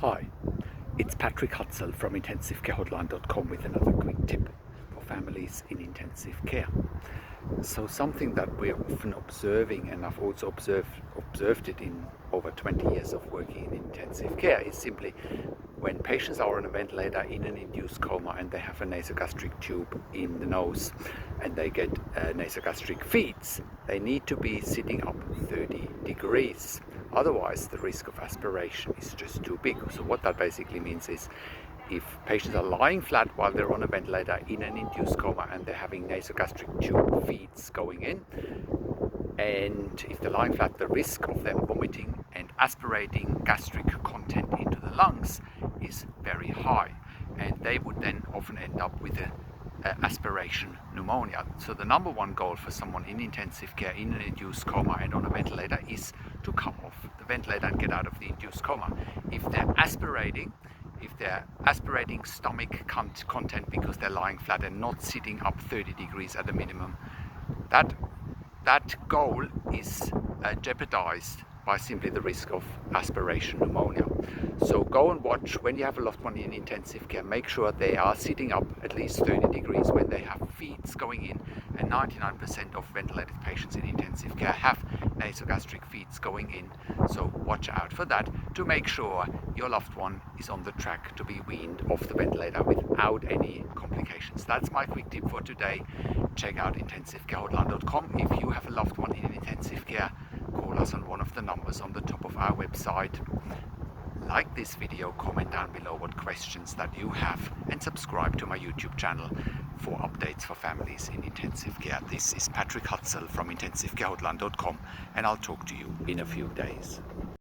Hi, it's Patrick Hutzel from intensivecarehotline.com with another quick tip for families in intensive care. So something that we're often observing, and I've also observed it in over 20 years of working in intensive care, is simply when patients are on a ventilator in an induced coma and they have a nasogastric tube in the nose and they get nasogastric feeds, they need to be sitting up 30 degrees. Otherwise, the risk of aspiration is just too big. So what that basically means is if patients are lying flat while they're on a ventilator in an induced coma and they're having nasogastric tube feeds going in, and if they're lying flat, the risk of them vomiting and aspirating gastric content into the lungs is very high, and they would then often end up with a aspiration pneumonia. So the number one goal for someone in intensive care in an induced coma and on a ventilator is to come off the ventilator and get out of the induced coma. If they're aspirating stomach content because they're lying flat and not sitting up 30 degrees at a minimum, that goal is jeopardized by simply the risk of aspiration pneumonia. So go and watch when you have a loved one in intensive care. Make sure they are sitting up at least 30 degrees when they have feeds going in, and 99% of ventilated patients in intensive care have nasogastric feeds going in. So watch out for that to make sure your loved one is on the track to be weaned off the ventilator without any complications. That's my quick tip for today. Check out intensivecarehotline.com. If you have a loved one in intensive care, call us on one of the numbers on the top of our website. Like this video, comment down below what questions that you have, and subscribe to my YouTube channel for updates for families in intensive care. This is Patrick Hutzel from intensivecarehotline.com, and I'll talk to you in a few days.